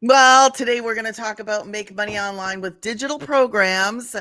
Well, today we're going to talk about make money online with digital programs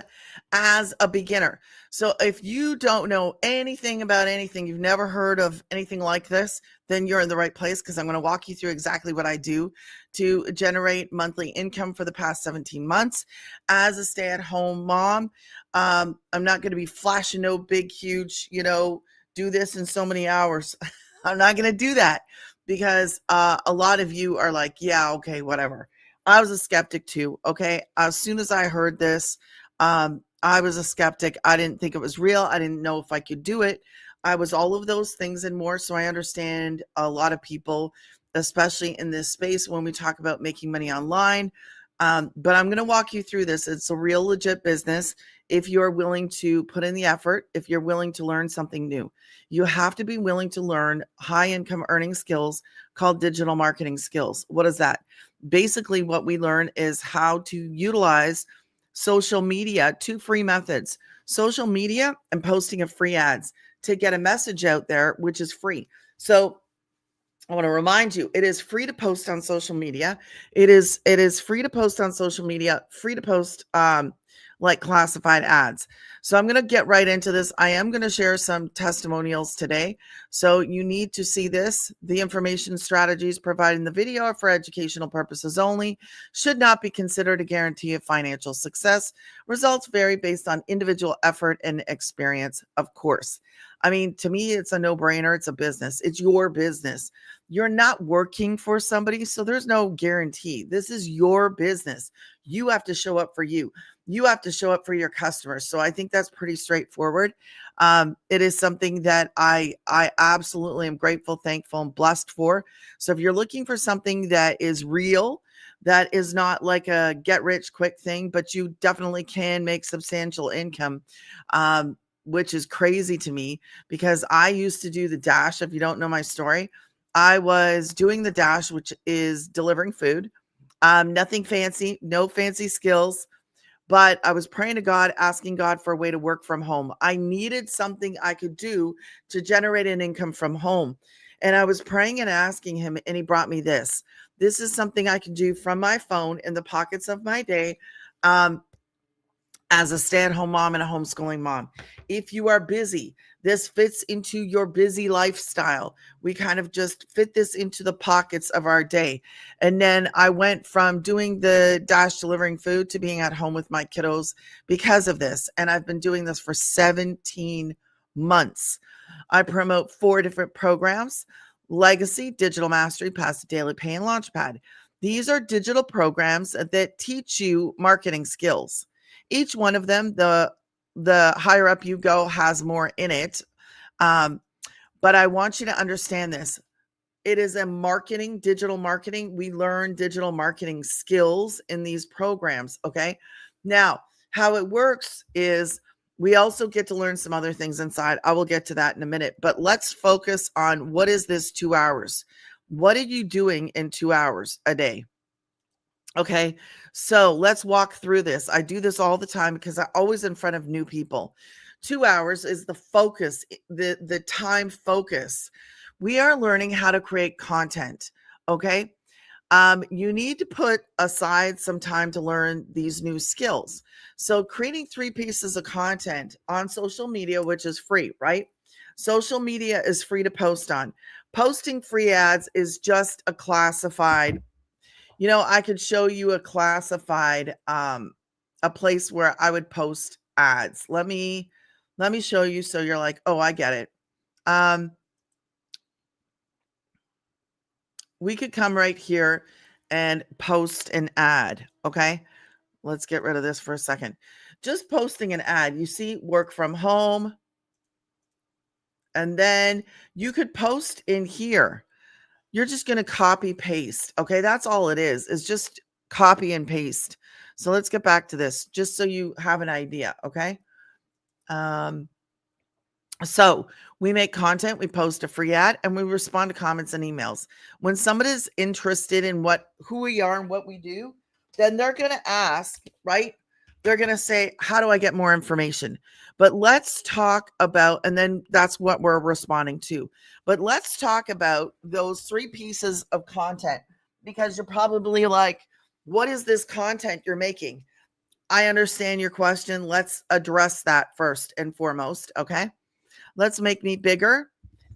as a beginner. So, if you don't know anything about anything, you've never heard of anything like this, then you're in the right place because I'm going to walk you through exactly what I do to generate monthly income for the past 17 months as a stay at home mom. I'm not going to be flashing no big, huge, do this in so many hours. I'm not going to do that because a lot of you are like, yeah, okay, whatever. I was a skeptic too. Okay. As soon as I heard this, I was a skeptic. I didn't think it was real. I didn't know if I could do it. I was all of those things and more. So I understand a lot of people, especially in this space when we talk about making money online. But I'm going to walk you through this. It's a real legit business if you're willing to put in the effort, if you're willing to learn something new. You have to be willing to learn high income earning skills called digital marketing skills. What is that? Basically, what we learn is how to utilize social media, two free methods: social media and posting of free ads to get a message out there, which is free. So I want to remind you, it is free to post on social media. It is free to post on social media, free to post like classified ads. So I'm going to get right into this. I am going to share some testimonials today. So you need to see this. The information strategies provided in the video are for educational purposes only, should not be considered a guarantee of financial success. Results vary based on individual effort and experience, of course. I mean, to me, it's a no-brainer. It's a business. It's your business. You're not working for somebody, so there's no guarantee. This is your business. You have to show up for you. You have to show up for your customers. So I think that's pretty straightforward. It is something that I absolutely am grateful, thankful, and blessed for. So if you're looking for something that is real, that is not like a get rich quick thing, but you definitely can make substantial income, which is crazy to me because I used to do the dash. If you don't know my story, I was doing the dash, which is delivering food. Nothing fancy, no fancy skills, but I was praying to God, asking God for a way to work from home. I needed something I could do to generate an income from home. And I was praying and asking him, and he brought me this. This is something I can do from my phone in the pockets of my day. As a stay-at-home mom and a homeschooling mom. If you are busy, this fits into your busy lifestyle. We kind of just fit this into the pockets of our day. And then I went from doing the dash delivering food to being at home with my kiddos because of this. And I've been doing this for 17 months. I promote 4 different programs: Legacy, Digital Mastery, Passive Daily Pay, and Launchpad. These are digital programs that teach you marketing skills. Each one of them, the higher up you go, has more in it. But I want you to understand this. It is a digital marketing. We learn digital marketing skills in these programs. Okay. Now, how it works is we also get to learn some other things inside. I will get to that in a minute, but let's focus on what is this 2 hours? What are you doing in 2 hours a day? Okay, so let's walk through this. I do this all the time because I'm always in front of new people. 2 hours is the focus, the time focus. We are learning how to create content. Okay, you need to put aside some time to learn these new skills. So creating 3 pieces of content on social media, which is free, right? Social media is free to post on. Posting free ads is just a classified. I could show you a classified, a place where I would post ads. Let me show you so you're like, "Oh, I get it." Um, we could come right here and post an ad, okay? Let's get rid of this for a second. Just posting an ad. You see work from home, and then you could post in here. You're just going to copy paste. Okay. That's all it is just copy and paste. So let's get back to this just so you have an idea. Okay. Um, so we make content, we post a free ad, and we respond to comments and emails. When somebody's interested in who we are and what we do, then they're going to ask, right? They're going to say, how do I get more information? But let's talk about, and then that's what we're responding to. But let's talk about those 3 pieces of content. because you're probably like, what is this content you're making? I understand your question. Let's address that first and foremost. Okay. Let's make me bigger.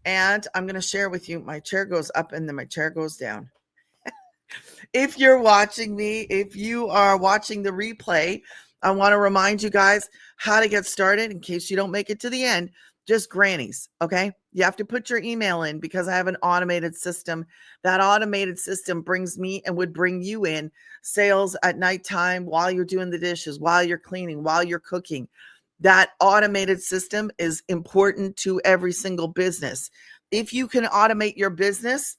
And I'm going to share with you. My chair goes up and then my chair goes down. If you're watching me, if you are watching the replay, I want to remind you guys how to get started in case you don't make it to the end. Just grannies, okay? You have to put your email in because I have an automated system. That automated system brings me and would bring you in sales at nighttime while you're doing the dishes, while you're cleaning, while you're cooking. That automated system is important to every single business. If you can automate your business,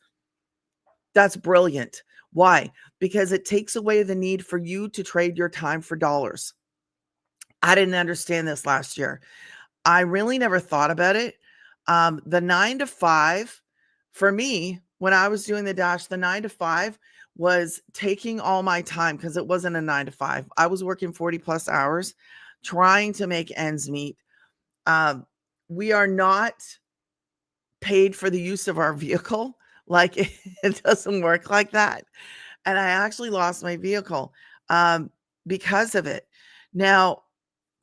that's brilliant. Why? Because it takes away the need for you to trade your time for dollars. I didn't understand this last year. I really never thought about it. The 9 to 5 for me, when I was doing the dash, the 9 to 5 was taking all my time because it wasn't a 9 to 5. I was working 40 plus hours trying to make ends meet. We are not paid for the use of our vehicle. Like it doesn't work like that. And I actually lost my vehicle because of it. Now,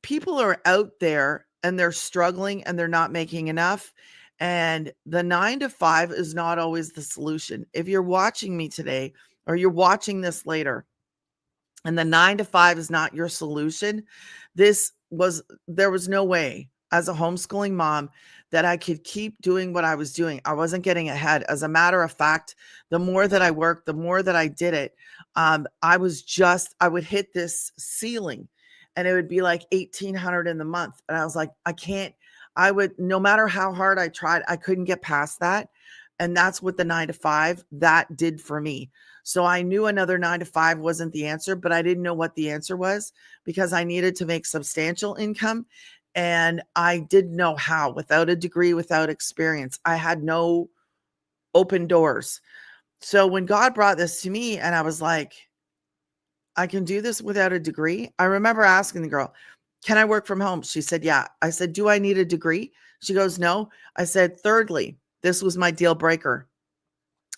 people are out there and they're struggling and they're not making enough. And the 9 to 5 is not always the solution. If you're watching me today or you're watching this later and the 9 to 5 is not your solution, there was no way as a homeschooling mom that I could keep doing what I was doing. I wasn't getting ahead. As a matter of fact, the more that I worked, the more that I did it, I would hit this ceiling and it would be like 1,800 in the month. And I was like, no matter how hard I tried, I couldn't get past that. And that's what the 9 to 5 that did for me. So I knew another 9 to 5 wasn't the answer, but I didn't know what the answer was because I needed to make substantial income. And I didn't know how, without a degree, without experience. I had no open doors. So when God brought this to me and I was like, I can do this without a degree. I remember asking the girl, can I work from home? She said, yeah. I said, do I need a degree? She goes, no. I said, thirdly, this was my deal breaker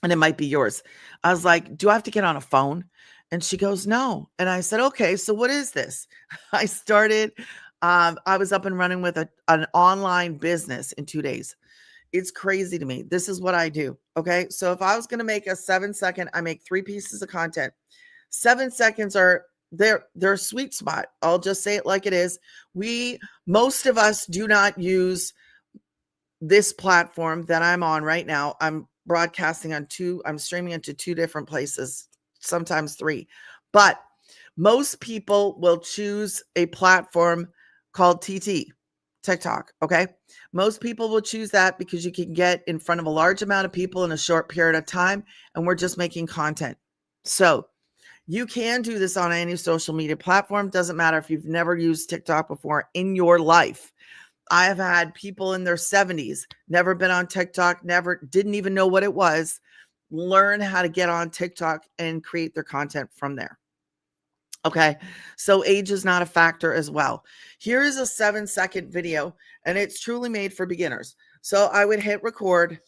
and it might be yours. I was like, do I have to get on a phone? And she goes, no. And I said, okay, so what is this? I was up and running with an online business in 2 days. It's crazy to me. This is what I do. Okay. So if I was going to make a 7-second, I make 3 pieces of content. 7 seconds are their sweet spot. I'll just say it like it is. Most of us do not use this platform that I'm on right now. I'm broadcasting I'm streaming into 2 different places, sometimes 3. But most people will choose a platform called TikTok. Okay. Most people will choose that because you can get in front of a large amount of people in a short period of time. And we're just making content. So you can do this on any social media platform. Doesn't matter if you've never used TikTok before in your life. I have had people in their 70s, never been on TikTok, didn't even know what it was, learn how to get on TikTok and create their content from there. Okay, so age is not a factor as well. Here is a 7-second video, and it's truly made for beginners. So I would hit record.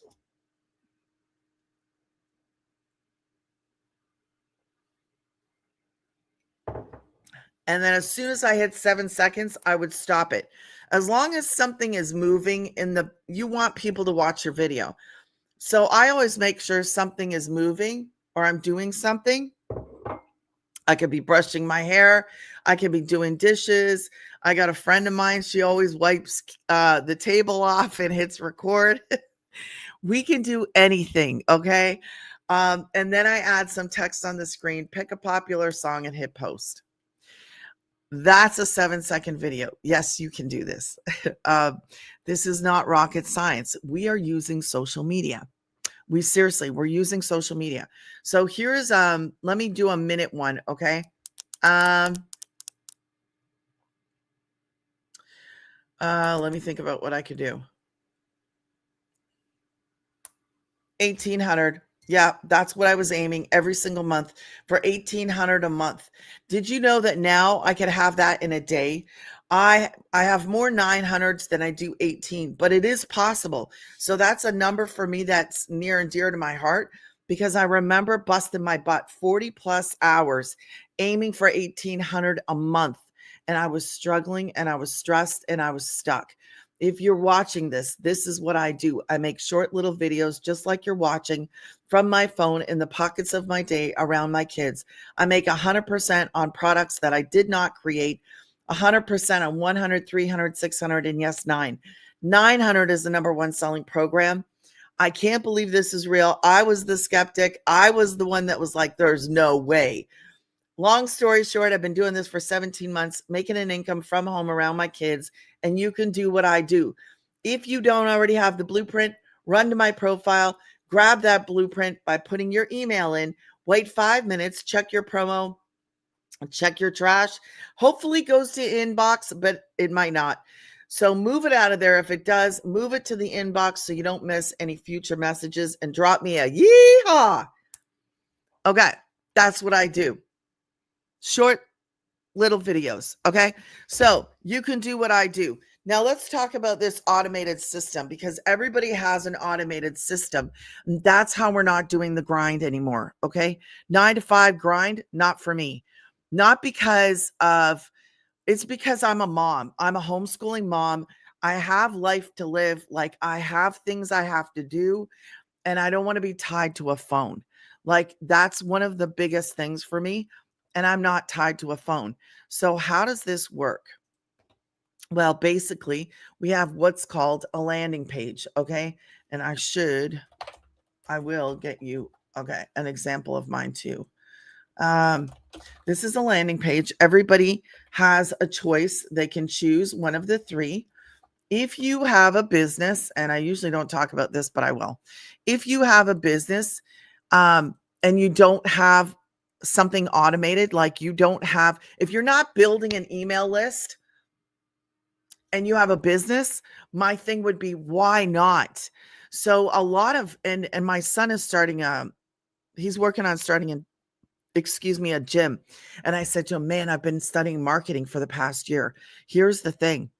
And then as soon as I hit 7 seconds, I would stop it. As long as something is moving you want people to watch your video. So I always make sure something is moving or I'm doing something. I could be brushing my hair. I could be doing dishes. I got a friend of mine. She always wipes the table off and hits record. We can do anything. Okay. And then I add some text on the screen, pick a popular song and hit post. That's a 7-second video. Yes, you can do this. This is not rocket science. We are using social media. We're using social media. So here's, let me do a minute one. Okay. Let me think about what I could do. 1,800. Yeah, that's what I was aiming every single month for 1,800 a month. Did you know that now I could have that in a day? I have more 900s than I do 18, but it is possible. So that's a number for me that's near and dear to my heart. because I remember busting my butt 40 plus hours aiming for 1,800 a month. And I was struggling and I was stressed and I was stuck. If you're watching this, this is what I do. I make short little videos just like you're watching from my phone in the pockets of my day around my kids. I make 100% on products that I did not create, 100% on 100, 300, 600, and yes, 900 is the number one selling program. I can't believe this is real. I was the skeptic. I was the one that was like, there's no way. Long story short, I've been doing this for 17 months, making an income from home around my kids, and you can do what I do. If you don't already have the blueprint, run to my profile, grab that blueprint by putting your email in, wait 5 minutes, check your promo, check your trash. Hopefully it goes to inbox, but it might not. So move it out of there. If it does, move it to the inbox so you don't miss any future messages and drop me a yeehaw. Okay, that's what I do. Short little videos. Okay, so you can do what I do. Now let's talk about this automated system, because everybody has an automated system. That's how we're not doing the grind anymore. Okay, 9 to 5 grind, not for me. Not because of, it's because I'm a mom. I'm a homeschooling mom. I have life to live. Like, I have things I have to do, and I don't want to be tied to a phone. Like, that's one of the biggest things for me. And I'm not tied to a phone. So how does this work? Well, basically, we have what's called a landing page. Okay. And I will get you, okay, an example of mine too. This is a landing page. Everybody has a choice. They can choose one of the three. If you have a business, and I usually don't talk about this, but I will. If you have a business, and you don't have something automated, like you don't have, if you're not building an email list and you have a business, my thing would be, why not? So a lot of, and my son is starting he's working on starting a gym. And I said to him, man, I've been studying marketing for the past year. Here's the thing.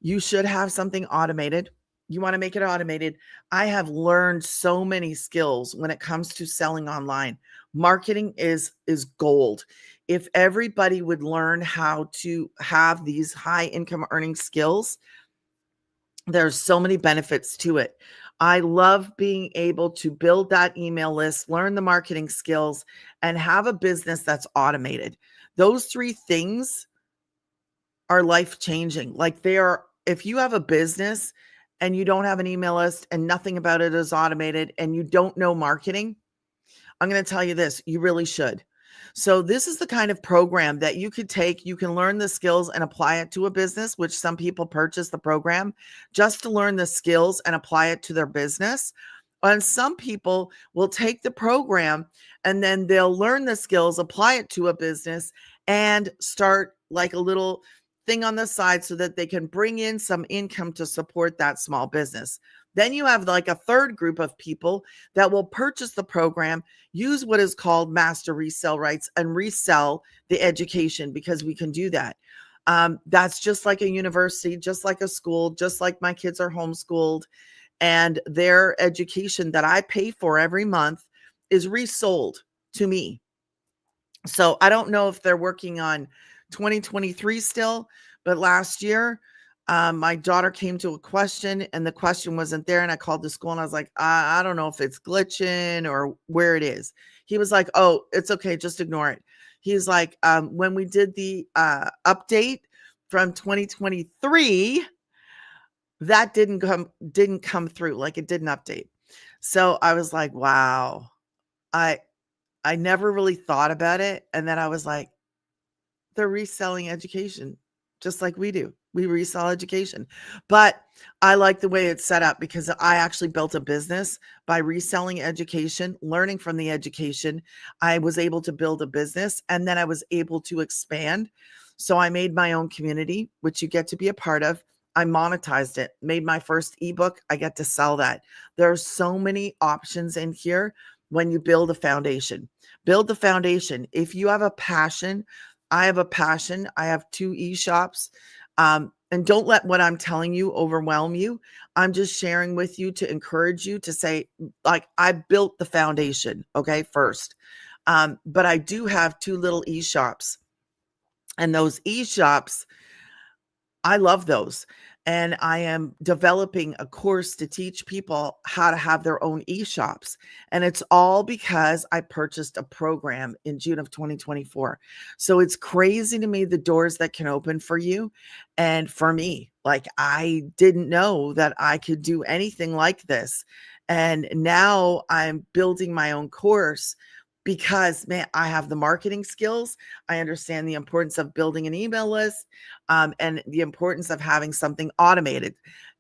You should have something automated. You want to make it automated. I have learned so many skills when it comes to selling online. Marketing is gold. If everybody would learn how to have these high income earning skills, there's so many benefits to it. I love being able to build that email list, learn the marketing skills, and have a business that's automated. Those three things are life changing. Like, they are, if you have a business and you don't have an email list and nothing about it is automated and you don't know marketing, I'm going to tell you this, you really should. So this is the kind of program that you could take. You can learn the skills and apply it to a business, which some people purchase the program just to learn the skills and apply it to their business. And some people will take the program and then they'll learn the skills, apply it to a business, and start like a little thing on the side so that they can bring in some income to support that small business. Then you have like a third group of people that will purchase the program, use what is called master resale rights, and resell the education, because we can do that. That's just like a university, just like a school, just like my kids are homeschooled, and their education that I pay for every month is resold to me. So I don't know if they're working on 2023 still, but last year, my daughter came to a question and the question wasn't there. And I called the school and I was like, I don't know if it's glitching or where it is. He was like, oh, it's okay. Just ignore it. He's like, when we did the update from 2023, that didn't come through. Like, it didn't update. So I was like, wow, I never really thought about it. And then I was like, they're reselling education just like we do. We resell education. But I like the way it's set up, because I actually built a business by reselling education, learning from the education. I was able to build a business, and then I was able to expand. So I made my own community, which you get to be a part of. I monetized it, made my first ebook. I get to sell that. There are so many options in here when you build a foundation. Build the foundation. If you have a passion, I have a passion. I have 2 e-shops. And And don't let what I'm telling you overwhelm you. I'm just sharing with you to encourage you to say, like, I built the foundation, okay, first. But I do have 2 little e-shops. And those e-shops, I love those. And I am developing a course to teach people how to have their own e-shops. And it's all because I purchased a program in June of 2024. So it's crazy to me the doors that can open for you and for me. Like, I didn't know that I could do anything like this. And now I'm building my own course because, man, I have the marketing skills. I understand the importance of building an email list, and the importance of having something automated.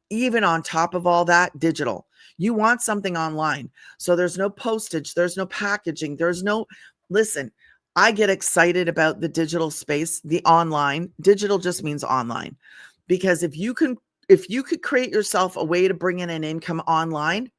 Even on top of all that, digital. You want something online. So there's no postage, there's no packaging, listen, I get excited about the digital space, the online. Digital just means online. Because if you could create yourself a way to bring in an income online,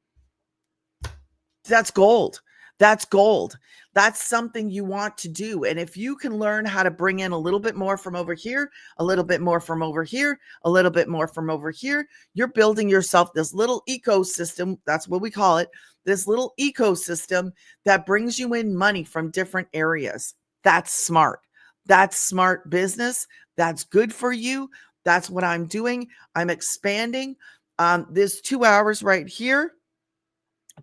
that's gold. That's gold. That's something you want to do. And if you can learn how to bring in a little bit more from over here, a little bit more from over here, a little bit more from over here, you're building yourself this little ecosystem. That's what we call it. This little ecosystem that brings you in money from different areas. That's smart. That's smart business. That's good for you. That's what I'm doing. I'm expanding. This 2 hours right here,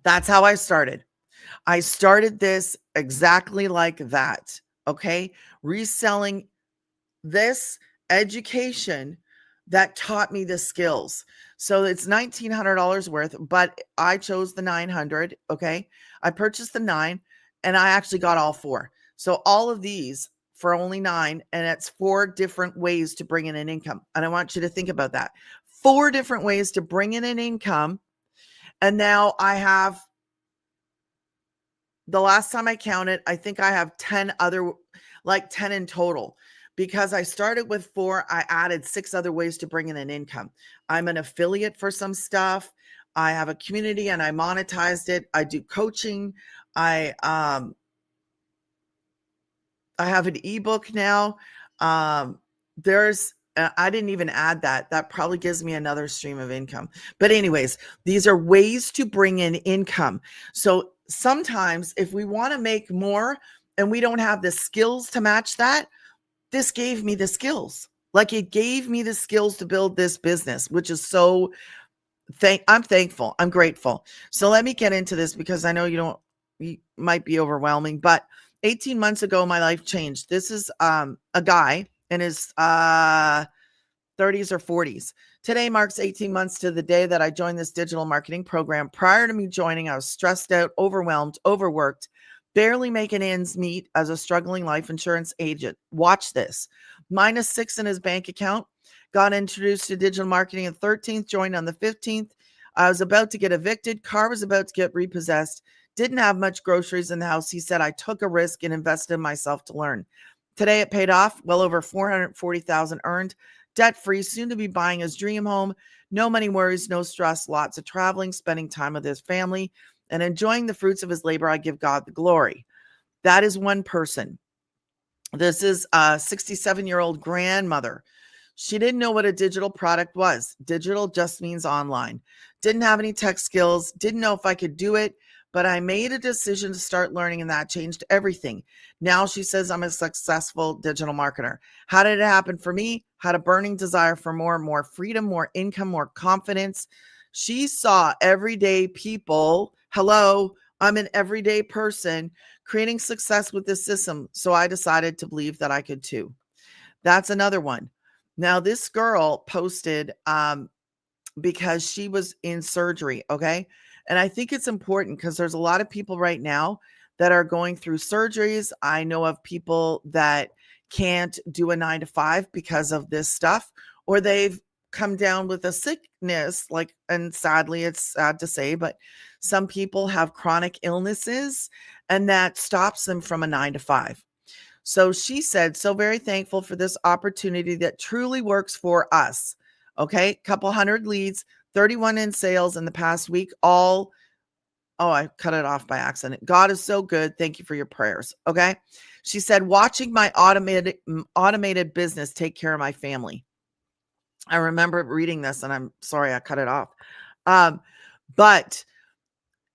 that's how I started. I started this exactly like that. Okay. Reselling this education that taught me the skills. So it's $1,900 worth, but I chose the 900. Okay. I purchased the 9 and I actually got all 4. So all of these for only 9, and it's 4 different ways to bring in an income. And I want you to think about that. 4 different ways to bring in an income. And now I have, the last time I counted, I think I have 10 other, like 10 in total. Because I started with 4, I added 6 other ways to bring in an income. I'm an affiliate for some stuff. I have a community and I monetized it. I do coaching. I have an ebook now. I didn't even add that. That probably gives me another stream of income. But anyways, these are ways to bring in income. So sometimes if we want to make more and we don't have the skills to match that, this gave me the skills. Like, it gave me the skills to build this business, which is so I'm thankful. I'm grateful. So let me get into this because I know you might be overwhelming, but 18 months ago, my life changed. This is a guy in his 30s or 40s. Today marks 18 months to the day that I joined this digital marketing program. Prior to me joining, I was stressed out, overwhelmed, overworked, barely making ends meet as a struggling life insurance agent. Watch this. -6 in his bank account. Got introduced to digital marketing on the 13th, joined on the 15th. I was about to get evicted. Car was about to get repossessed. Didn't have much groceries in the house. He said I took a risk and invested in myself to learn. Today it paid off. Well over $440,000 earned. Debt-free, soon to be buying his dream home. No money worries, no stress, lots of traveling, spending time with his family, and enjoying the fruits of his labor. I give God the glory. That is one person. This is a 67-year-old grandmother. She didn't know what a digital product was. Digital just means online. Didn't have any tech skills. Didn't know if I could do it, but I made a decision to start learning, and that changed everything. Now she says I'm a successful digital marketer. How did it happen for me? Had a burning desire for more freedom, more income, more confidence. She saw everyday people. Hello, I'm an everyday person creating success with this system. So I decided to believe that I could too. That's another one. Now, this girl posted because she was in surgery, okay? And I think it's important because there's a lot of people right now that are going through surgeries. I know of people that can't do a 9 to 5 because of this stuff, or they've come down with a sickness, like, and sadly, it's sad to say, but some people have chronic illnesses and that stops them from a 9 to 5. So she said, so very thankful for this opportunity that truly works for us. Okay. Couple hundred leads, 31 in sales in the past week. I cut it off by accident. God is so good. Thank you for your prayers. Okay. She said, watching my automated business take care of my family. I remember reading this, and I'm sorry I cut it off. Um, but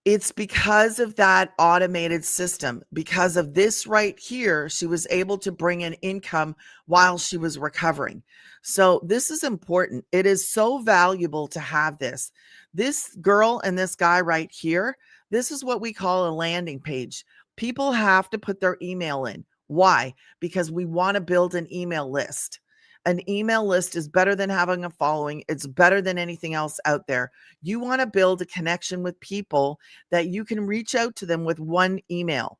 it's because of that automated system. Because of this right here, she was able to bring in income while she was recovering. So this is important. It is so valuable to have this. This girl and this guy right here, this is what we call a landing page. People have to put their email in. Why? Because we want to build an email list. An email list is better than having a following. It's better than anything else out there. You want to build a connection with people that you can reach out to them with one email.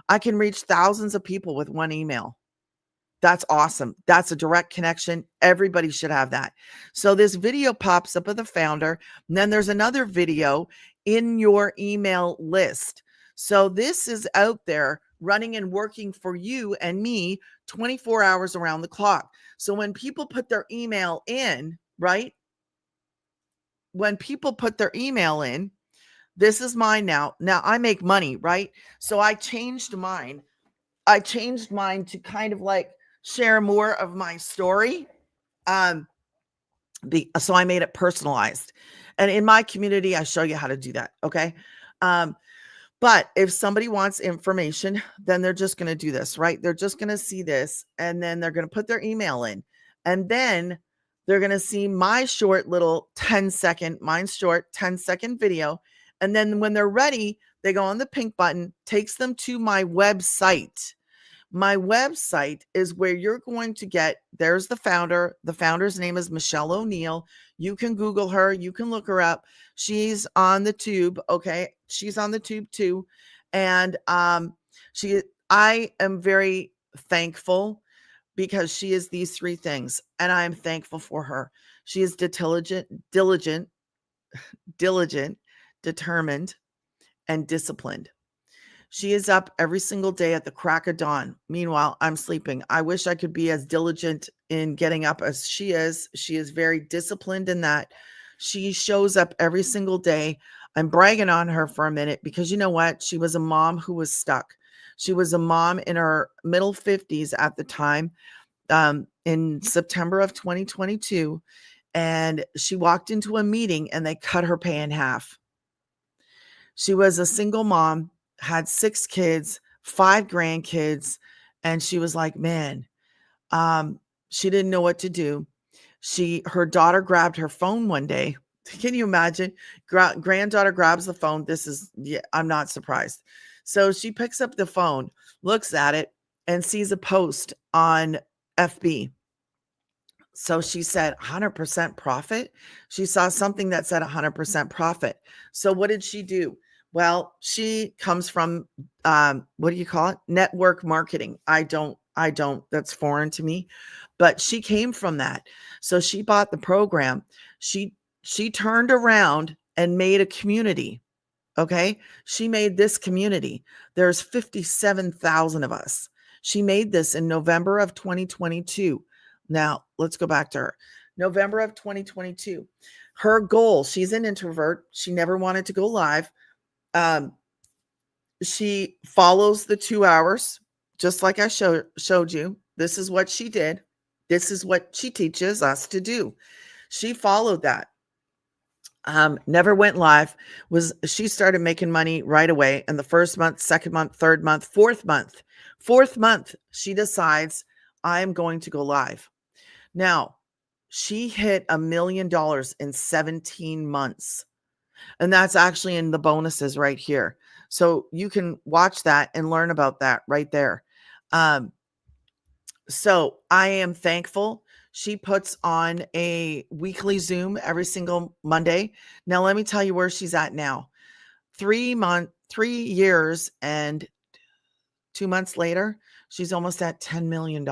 I can reach thousands of people with one email. That's awesome. That's a direct connection. Everybody should have that. So this video pops up of the founder, and then there's another video in your email list. So this is out there running and working for you and me 24 hours around the clock. So when people put their email in, right? When people put their email in, this is mine now. Now I make money, right? So I changed mine. I changed mine to kind of like share more of my story. Um, so I made it personalized. And in my community, I show you how to do that. Okay. Um, but if somebody wants information, then they're just going to do this, right? They're just going to see this, and then they're going to put their email in. And then they're going to see my short little 10-second, mine's short 10-second video. And then when they're ready, they go on the pink button, takes them to my website. My website is where you're going to get, there's the founder. The founder's name is Michelle O'Neill. You can Google her. You can look her up. She's on the tube. Okay. She's on the tube too. And I am very thankful because she is these three things. And I am thankful for her. She is diligent, determined, and disciplined. She is up every single day at the crack of dawn. Meanwhile, I'm sleeping. I wish I could be as diligent in getting up as she is. She is very disciplined in that. She shows up every single day. I'm bragging on her for a minute because you know what? She was a mom who was stuck. She was a mom in her middle 50s at the time, in September of 2022. And she walked into a meeting and they cut her pay in half. She was a single mom, had 6 kids, 5 grandkids, and she was like, man, she didn't know what to do. Her daughter grabbed her phone one day. Can you imagine? Granddaughter grabs the phone. I'm not surprised. So she picks up the phone, looks at it, and sees a post on FB. So she said 100% profit. She saw something that said 100% profit. So what did she do? Well, she comes from, what do you call it? Network marketing. I don't, that's foreign to me, but she came from that. So she bought the program. She turned around and made a community. Okay. She made this community. There's 57,000 of us. She made this in November of 2022. Now let's go back to her. November of 2022. Her goal, she's an introvert. She never wanted to go live. She follows the 2 hours, just like I showed you. This is what she did. This is what she teaches us to do. She followed that. Never went live. She started making money right away. And the first month, second month, third month, fourth month, she decides I'm going to go live. Now, she hit $1 million in 17 months. And that's actually in the bonuses right here. So you can watch that and learn about that right there. So I am thankful. She puts on a weekly Zoom every single Monday. Now, let me tell you where she's at now. 3 years and 2 months later, she's almost at $10 million.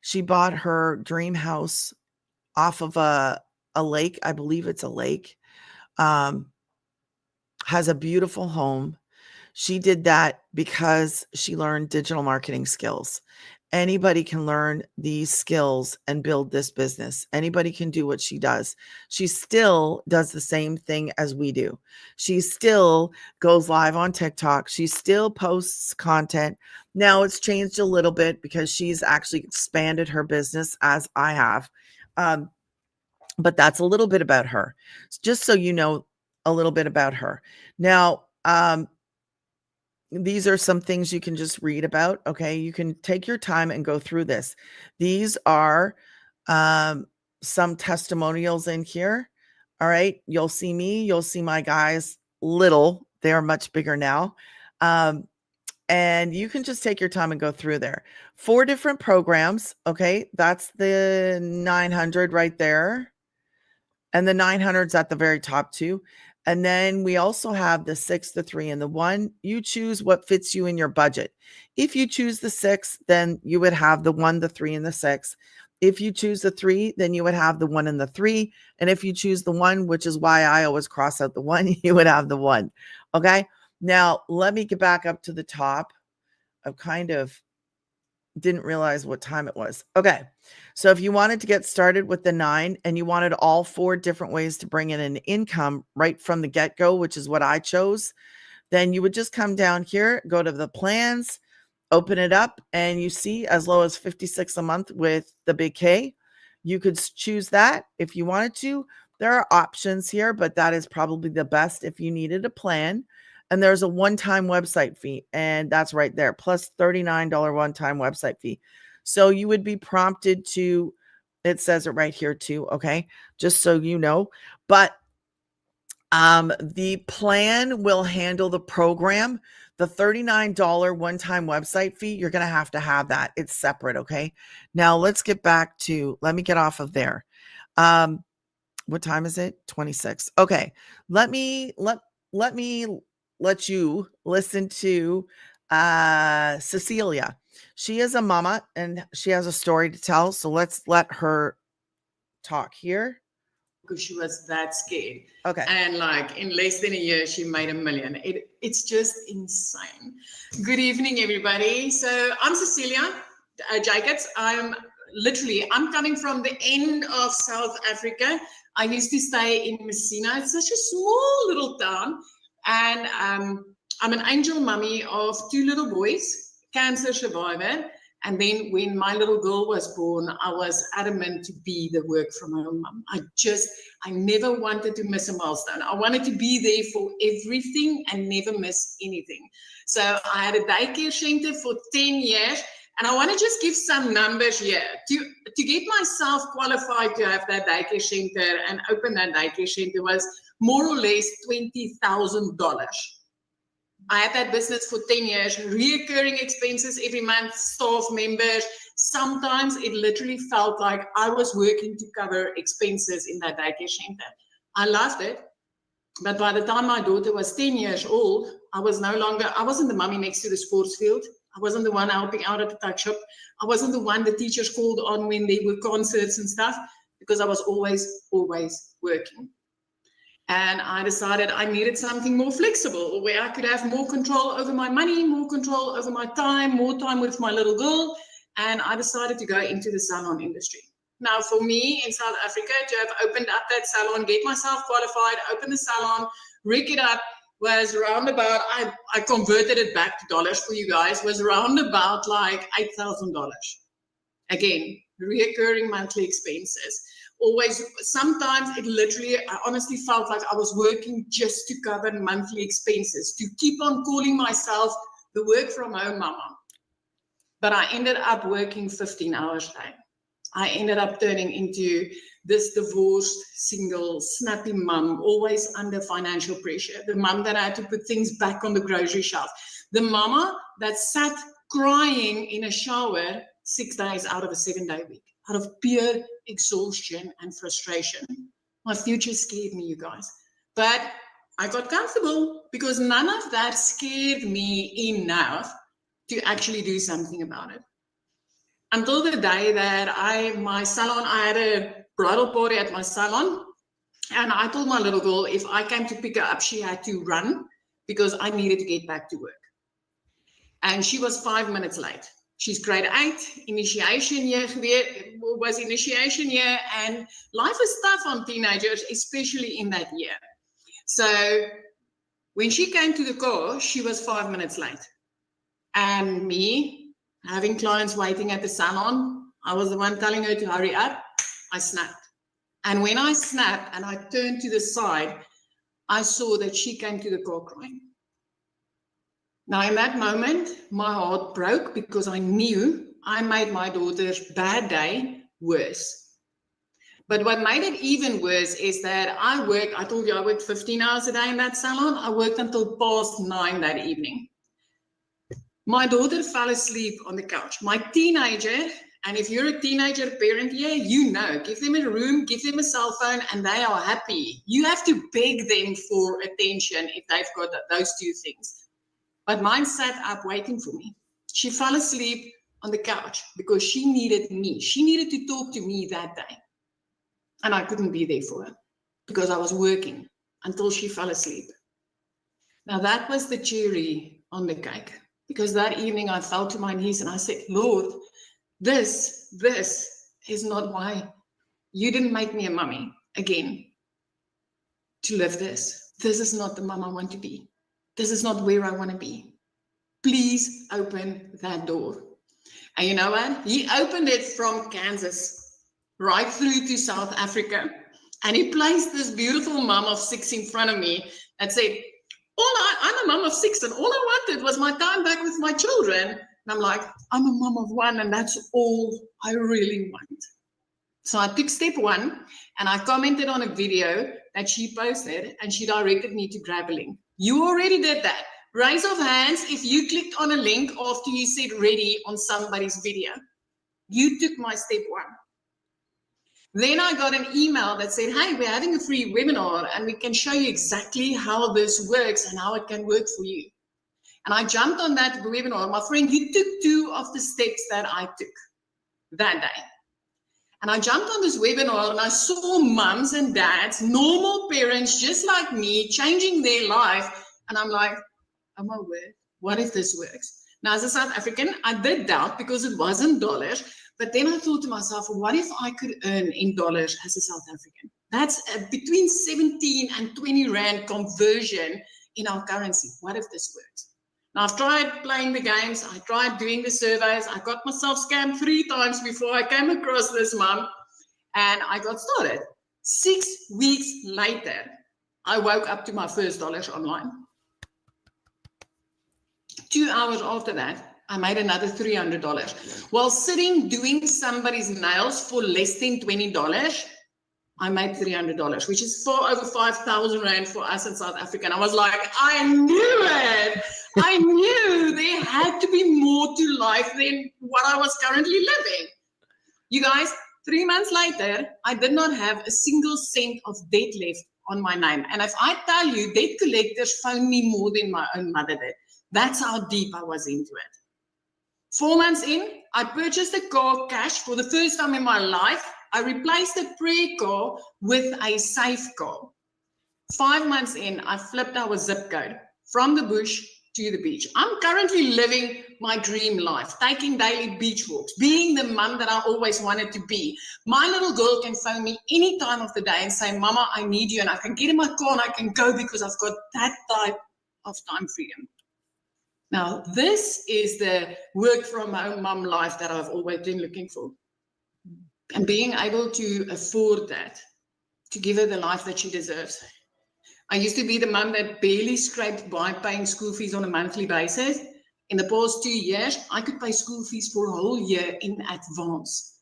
She bought her dream house off of a lake. I believe it's a lake. Has a beautiful home. She did that because she learned digital marketing skills. Anybody can learn these skills and build this business. Anybody can do what she does. She still does the same thing as we do. She still goes live on TikTok. She still posts content. Now it's changed a little bit because she's actually expanded her business as I have. But that's a little bit about her. Just so you know a little bit about her. Now, these are some things you can just read about. Okay. You can take your time and go through this. These are some testimonials in here. All right. You'll see me. You'll see my guys little. They're much bigger now. And you can just take your time and go through there. 4 different programs. Okay. That's the 900 right there. And the 900's at the very top too. And then we also have the 6, the 3, and the 1. You choose what fits you in your budget. If you choose the 6, then you would have the 1, the 3, and the 6. If you choose the 3, then you would have the 1 and the 3. And if you choose the 1, which is why I always cross out the 1, you would have the 1. Okay. Now let me get back up to the top. I've kind of didn't realize what time it was. Okay. So if you wanted to get started with the 9 and you wanted all 4 different ways to bring in an income right from the get-go, which is what I chose, then you would just come down here, go to the plans, open it up, and you see as low as $56 a month with the big K. You could choose that if you wanted to. There are options here, but that is probably the best if you needed a plan. And there's a one-time website fee, and that's right there, plus $39 one-time website fee. So you would be prompted to, it says it right here too, okay, just so you know. But the plan will handle the program. The $39 one-time website fee, you're going to have that. It's separate, okay? Now let's get back to, let me get off of there. What time is it? 26. Okay. Let me let you listen to Cecilia. She is a mama and she has a story to tell. So let's let her talk here. Because she was that scared. Okay. And like in less than a year, she made $1 million. It's just insane. Good evening, everybody. So I'm Cecilia Jacobs. I'm coming from the end of South Africa. I used to stay in Messina. It's such a small little town. And I'm an angel mummy of 2 little boys, cancer survivor. And then when my little girl was born, I was adamant to be the work from home mum. I never wanted to miss a milestone. I wanted to be there for everything and never miss anything. So I had a daycare center for 10 years. And I want to just give some numbers here. To get myself qualified to have that daycare center and open that daycare center was more or less $20,000. I had that business for 10 years, recurring expenses every month, staff members. Sometimes it literally felt like I was working to cover expenses in that daycare center. I loved it. But by the time my daughter was 10 years old, I wasn't the mummy next to the sports field. I wasn't the one helping out at the tuck shop. I wasn't the one the teachers called on when there were concerts and stuff, because I was always working. And I decided I needed something more flexible, where I could have more control over my money, more control over my time, more time with my little girl. And I decided to go into the salon industry. Now, for me in South Africa, to have opened up that salon, get myself qualified, open the salon, rig it up, was around about, I converted it back to dollars for you guys, was around about like $8,000. Again, recurring monthly expenses. Always, sometimes it literally, I honestly felt like I was working just to cover monthly expenses, to keep on calling myself the work from home mama. But I ended up working 15 hours a day. I ended up turning into this divorced, single, snappy mum, always under financial pressure. The mum that had to put things back on the grocery shelf. The mama that sat crying in a shower 6 days out of a 7-day week, out of pure exhaustion and frustration. My future scared me, you guys. But I got comfortable because none of that scared me enough to actually do something about it. Until the day that I had a bridal party at my salon, and I told my little girl if I came to pick her up, she had to run because I needed to get back to work. And she was 5 minutes late. She's grade 8, initiation year was initiation year, and life is tough on teenagers, especially in that year. So when she came to the car, she was 5 minutes late. And me, having clients waiting at the salon, I was the one telling her to hurry up. I snapped. And when I snapped and I turned to the side, I saw that she came to the car crying. Now, in that moment, my heart broke because I knew I made my daughter's bad day worse. But what made it even worse is that I told you I worked 15 hours a day in that salon. I worked until past 9 that evening. My daughter fell asleep on the couch. My teenager, and if you're a teenager parent here, you know, give them a room, give them a cell phone, and they are happy. You have to beg them for attention if they've got those two things. But mine sat up waiting for me. She fell asleep on the couch because she needed me. She needed to talk to me that day. And I couldn't be there for her because I was working until she fell asleep. Now that was the cherry on the cake, because that evening I fell to my knees and I said, Lord, this is not why you didn't make me a mummy again to live this. This is not the mum I want to be. This is not where I want to be. Please open that door. And you know what? He opened it from Kansas right through to South Africa. And he placed this beautiful mum of 6 in front of me and said, I'm a mum of 6 and all I wanted was my time back with my children. And I'm like, I'm a mum of 1 and that's all I really want. So I took step 1 and I commented on a video that she posted and she directed me to grab a link. You already did that. Raise of hands if you clicked on a link after you said ready on somebody's video. You took my step 1. Then I got an email that said, hey, we're having a free webinar and we can show you exactly how this works and how it can work for you. And I jumped on that webinar. My friend, you took 2 of the steps that I took that day. And I jumped on this webinar and I saw mums and dads, normal parents just like me, changing their life. And I'm like, oh my word, what if this works? Now, as a South African, I did doubt because it wasn't dollars. But then I thought to myself, what if I could earn in dollars as a South African? That's between 17 and 20 Rand conversion in our currency. What if this works? Now, I've tried playing the games. I tried doing the surveys. I got myself scammed 3 times before I came across this mum. And I got started. 6 weeks later, I woke up to my first dollars online. 2 hours after that, I made another $300. While sitting doing somebody's nails for less than $20, I made $300, which is over 5,000 Rand for us in South Africa. And I was like, I knew it. I knew there had to be more to life than what I was currently living. You guys, 3 months later, I did not have a single cent of debt left on my name. And if I tell you, debt collectors phoned me more than my own mother did. That's how deep I was into it. 4 months in, I purchased a car cash for the first time in my life. I replaced a prayer car with a safe car. 5 months in, I flipped our zip code from the bush to the beach. I'm currently living my dream life, taking daily beach walks, being the mum that I always wanted to be. My little girl can phone me any time of the day and say, Mama, I need you. And I can get in my car and I can go because I've got that type of time freedom. Now, this is the work from home mum life that I've always been looking for. And being able to afford that, to give her the life that she deserves. I used to be the mum that barely scraped by paying school fees on a monthly basis. In the past 2 years, I could pay school fees for a whole year in advance.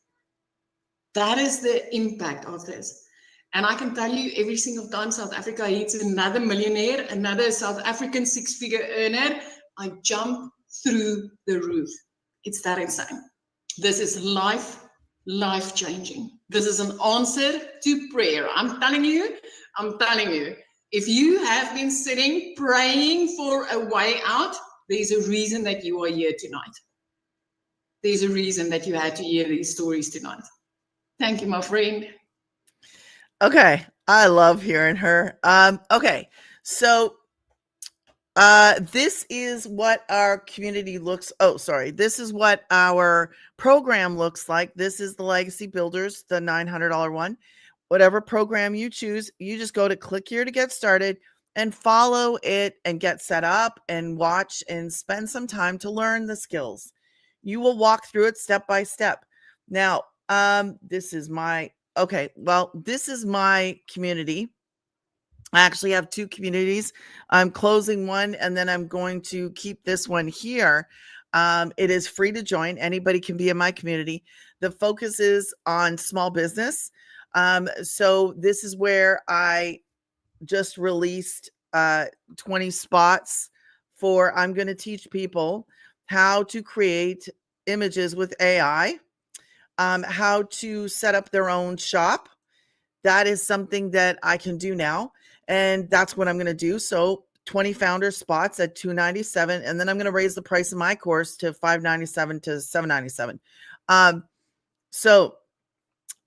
That is the impact of this. And I can tell you, every single time South Africa hits another millionaire, another South African 6-figure earner, I jump through the roof. It's that insane. This is life-changing. This is an answer to prayer. I'm telling you, if you have been sitting praying for a way out, there's a reason that you are here tonight. There's a reason that you had to hear these stories tonight. Thank you, my friend. Okay. I love hearing her. Okay. So This is what our community looks. Oh, sorry. This is what our program looks like. This is the Legacy Builders, the $900 one. Whatever program you choose, you just go to click here to get started and follow it and get set up and watch and spend some time to learn the skills. You will walk through it step by step. Now, this is my community. I actually have two communities. I'm closing one and then I'm going to keep this one here. It is free to join. Anybody can be in my community. The focus is on small business. So this is where I just released 20 spots for, I'm going to teach people how to create images with AI, how to set up their own shop. That is something that I can do now. And that's what I'm going to do. So 20 founder spots at $297. And then I'm going to raise the price of my course to $597 to $797. So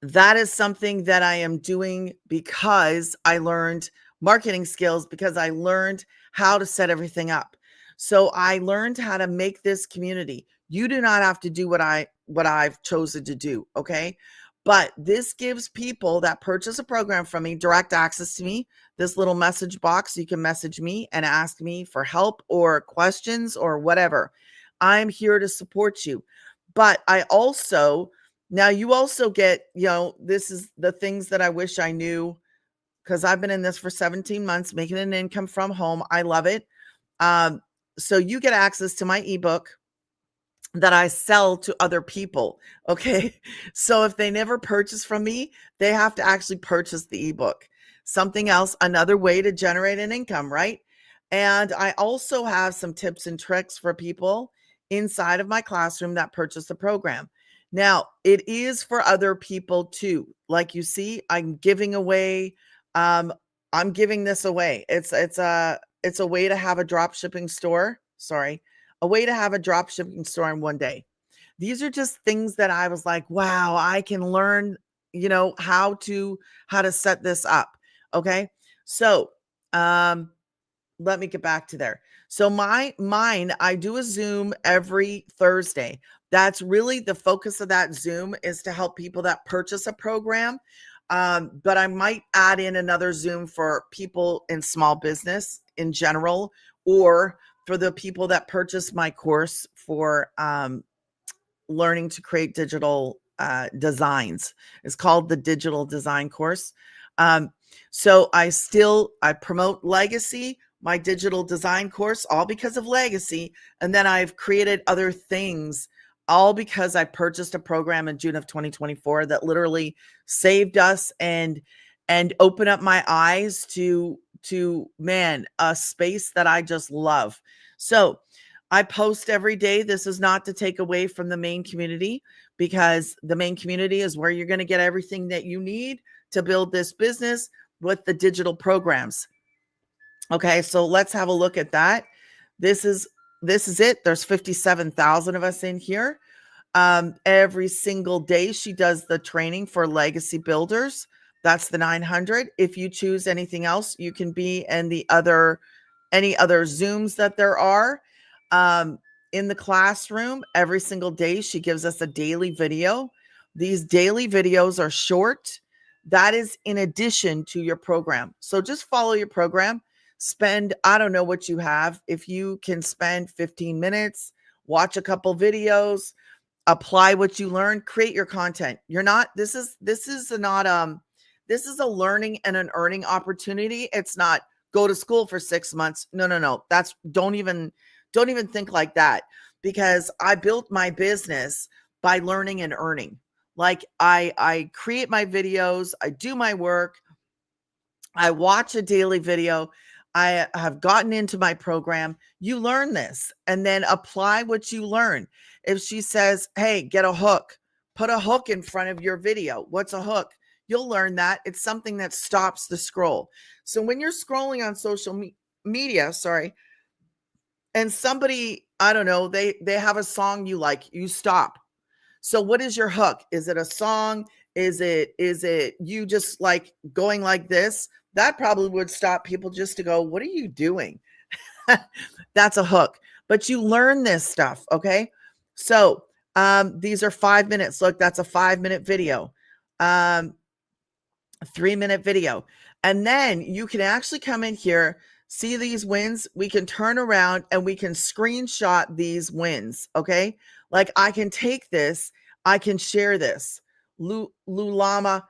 that is something that I am doing because I learned marketing skills, because I learned how to set everything up. So I learned how to make this community. You do not have to do what I've chosen to do. Okay. But this gives people that purchase a program from me direct access to me. This little message box, you can message me and ask me for help or questions or whatever. I'm here to support you. But I also, now you also get, this is the things that I wish I knew, because I've been in this for 17 months, making an income from home. I love it. So you get access to my ebook that I sell to other people. Okay. So if they never purchase from me, they have to actually purchase the ebook. Something else, another way to generate an income, right? And I also have some tips and tricks for people inside of my classroom that purchase the program. Now, it is for other people too. Like you see, I'm giving away, I'm giving this away. It's a way to have a drop shipping store. A way to have a drop shipping store in one day. These are just things that I was like, wow, I can learn, how to set this up. Okay. So, let me get back to there. So mine, I do a Zoom every Thursday. That's really the focus of that Zoom, is to help people that purchase a program. But I might add in another Zoom for people in small business in general, or for the people that purchase my course for learning to create digital designs. It's called the Digital Design Course. So I promote Legacy, my digital design course, all because of Legacy. And then I've created other things, all because I purchased a program in June of 2024 that literally saved us and opened up my eyes to a space that I just love. So I post every day. This is not to take away from the main community, because the main community is where you're going to get everything that you need to build this business with the digital programs. Okay, so let's have a look at that. This is it. There's 57,000 of us in here. Every single day she does the training for Legacy Builders. That's the 900. If you choose anything else, you can be in any other Zooms that there are. In the classroom, every single day she gives us a daily video. These daily videos are short. That is in addition to your program. So just follow your program. Spend, I don't know what you have. If you can spend 15 minutes, watch a couple videos, apply what you learn, create your content. This is a learning and an earning opportunity. It's not go to school for 6 months. No. Don't even think like that, because I built my business by learning and earning. Like I create my videos, I do my work, I watch a daily video, I have gotten into my program. You learn this and then apply what you learn. If she says, hey, get a hook, put a hook in front of your video. What's a hook? You'll learn that. It's something that stops the scroll. So when you're scrolling on social media, and somebody, I don't know, they have a song you like, you stop. So what is your hook? Is it a song? Is it you just like going like this? That probably would stop people just to go, what are you doing? That's a hook. But you learn this stuff, okay? So these are 5 minutes. Look, that's a 5-minute video, a 3-minute video. And then you can actually come in here, see these wins. We can turn around and we can screenshot these wins, okay? Like I can take this, I can share this. Lulama.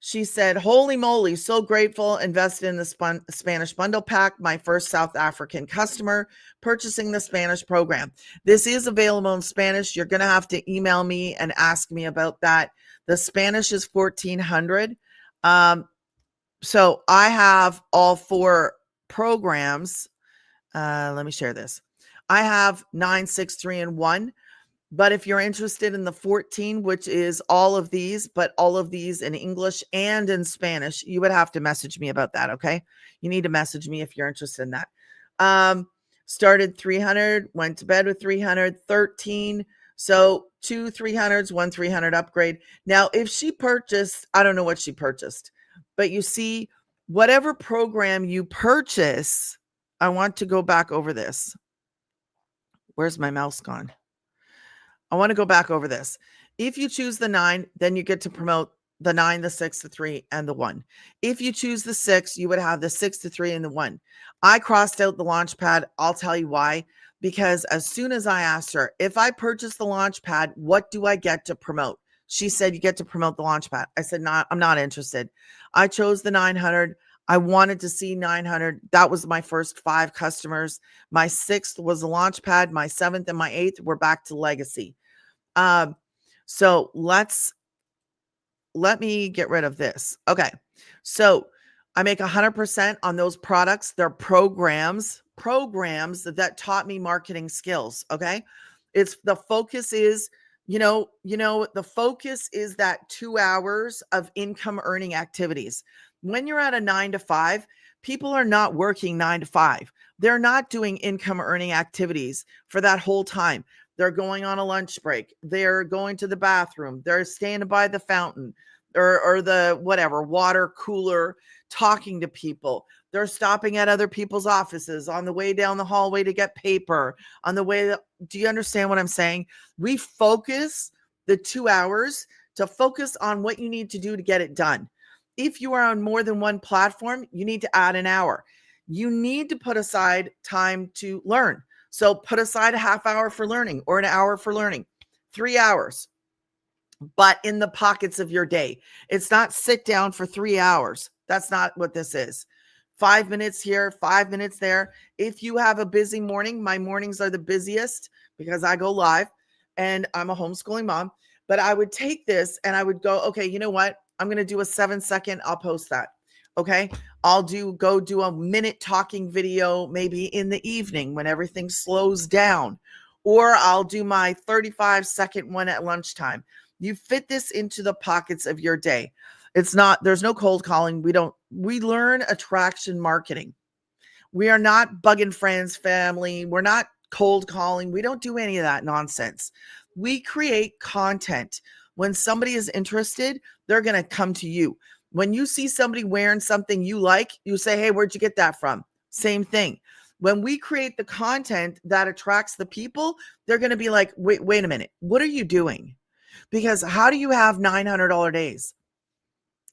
She said, holy moly, so grateful, invested in the Spanish bundle pack, my first South African customer purchasing the Spanish program. This is available in Spanish. You're going to have to email me and ask me about that. The Spanish is 1,400. So I have all 4 programs. Let me share this. I have 9, 6, 3, and 1. But if you're interested in the 14, which is all of these, but all of these in English and in Spanish, you would have to message me about that, okay? You need to message me if you're interested in that. Started 300, went to bed with 300, 13. So 2 300s, 1 300 upgrade. Now, if she purchased, I don't know what she purchased, but you see, whatever program you purchase, I want to go back over this. Where's my mouse gone? I want to go back over this. If you choose the 9, then you get to promote the 9, the 6, the 3, and the 1. If you choose the 6, you would have the 6, the 3, and the 1. I crossed out the launch pad. I'll tell you why. Because as soon as I asked her, if I purchase the launch pad, what do I get to promote? She said, you get to promote the launch pad. I said, no, I'm not interested. I chose the 900. I wanted to see 900. That was my first 5 customers. My 6th was the launch pad. My 7th and my 8th were back to legacy. So let me get rid of this. Okay. So I make 100% on those products. They're programs that taught me marketing skills. Okay. It's the focus is, the focus is that 2 hours of income earning activities. When you're at a 9 to 5, people are not working 9 to 5. They're not doing income earning activities for that whole time. They're going on a lunch break. They're going to the bathroom. They're standing by the fountain or the whatever water cooler, talking to people. They're stopping at other people's offices on the way down the hallway to get paper. On the way, do you understand what I'm saying? We focus the 2 hours to focus on what you need to do to get it done. If you are on more than one platform, you need to add an hour. You need to put aside time to learn. So put aside a half hour for learning or an hour for learning, 3 hours, but in the pockets of your day. It's not sit down for 3 hours. That's not what this is. 5 minutes here, 5 minutes there. If you have a busy morning, my mornings are the busiest because I go live and I'm a homeschooling mom, but I would take this and I would go, okay, you know what? I'm going to do a 7-second. I'll post that. Okay. I'll go do a minute talking video, maybe in the evening when everything slows down, or I'll do my 35-second one at lunchtime. You fit this into the pockets of your day. There's no cold calling. We learn attraction marketing. We are not bugging friends, family. We're not cold calling. We don't do any of that nonsense. We create content. When somebody is interested, they're going to come to you. When you see somebody wearing something you like, you say, hey, where'd you get that from? Same thing. When we create the content that attracts the people, they're going to be like, wait a minute. What are you doing? Because how do you have $900 days?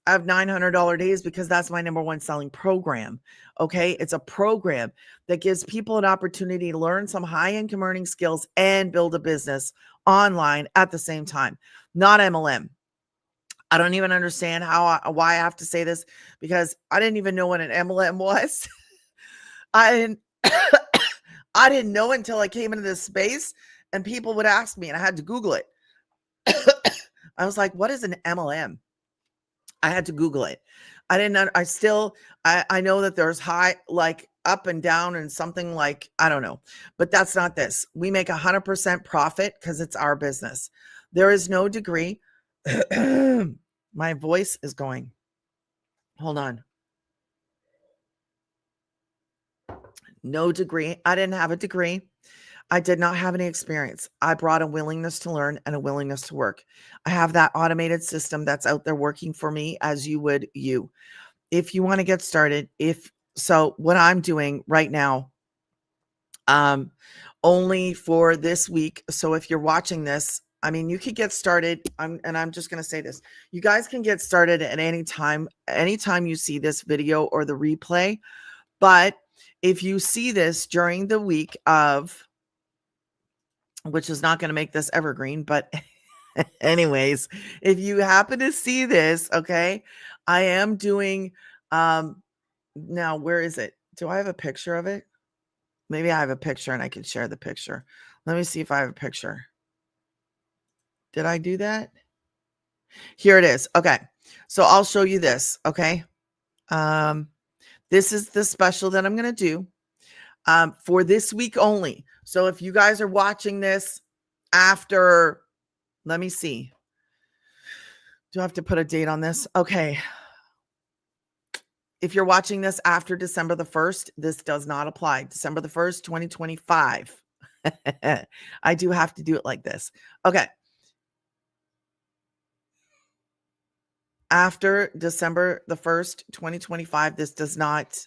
I have $900 days because that's my number one selling program. Okay. It's a program that gives people an opportunity to learn some high income earning skills and build a business online at the same time, not MLM. I don't even understand why I have to say this because I didn't even know what an MLM was. I didn't know until I came into this space and people would ask me and I had to Google it. I was like, what is an MLM? I had to Google it. I know that there's high, like up and down and something like, I don't know, but that's not this. We make 100% profit because it's our business. There is no degree. My voice is going. Hold on. No degree. I didn't have a degree. I did not have any experience. I brought a willingness to learn and a willingness to work. I have that automated system that's out there working for me as you would you. If you want to get started, if So what I'm doing right now, only for this week. So if you're watching this, I mean, you could get started. I'm just going to say this. You guys can get started at any time you see this video or the replay. But if you see this during the week of, which is not going to make this evergreen, but anyways, if you happen to see this, okay, I am doing, now where is it? Do I have a picture of it? Maybe I have a picture and I can share the picture. Let me see if I have a picture. Did I do that? Here it is. Okay. So I'll show you this. Okay. This is the special that I'm going to do for this week only. So if you guys are watching this after, let me see. Do I have to put a date on this? Okay. If you're watching this after December the 1st, this does not apply. December the 1st, 2025. I do have to do it like this. Okay. After December the 1st, 2025, this does not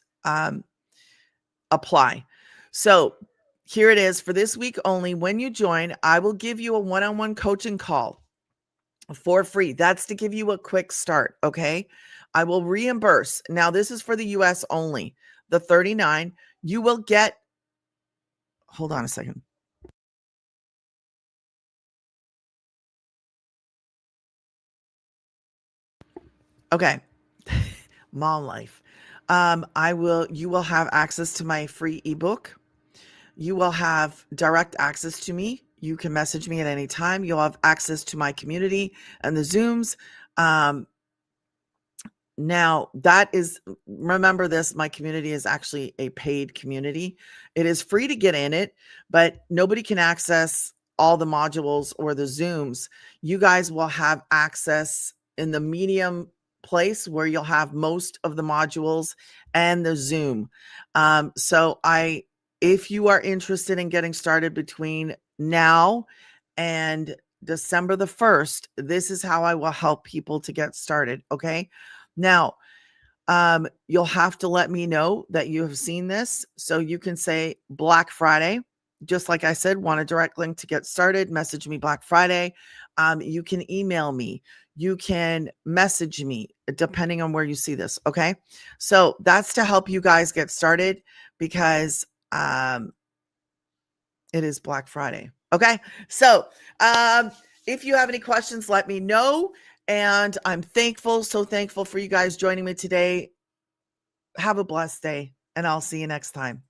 apply. So here it is for this week only. When you join, I will give you a one-on-one coaching call for free. That's to give you a quick start. Okay. I will reimburse. Now, this is for the US only. The $39, you will get, hold on a second. Okay. Mom life. You will have access to my free ebook. You will have direct access to me. You can message me at any time. You'll have access to my community and the Zooms. Now that is, remember this, my community is actually a paid community. It is free to get in it, but nobody can access all the modules or the Zooms. You guys will have access in the medium place where you'll have most of the modules and the Zoom. If you are interested in getting started between now and December the 1st, this is how I will help people to get started. Okay. Now, you'll have to let me know that you have seen this. So you can say Black Friday. Just like I said, want a direct link to get started, message me Black Friday. You can email me. You can message me depending on where you see this. Okay. So that's to help you guys get started because it is Black Friday. Okay. So if you have any questions, let me know. And I'm so thankful for you guys joining me today. Have a blessed day, and I'll see you next time.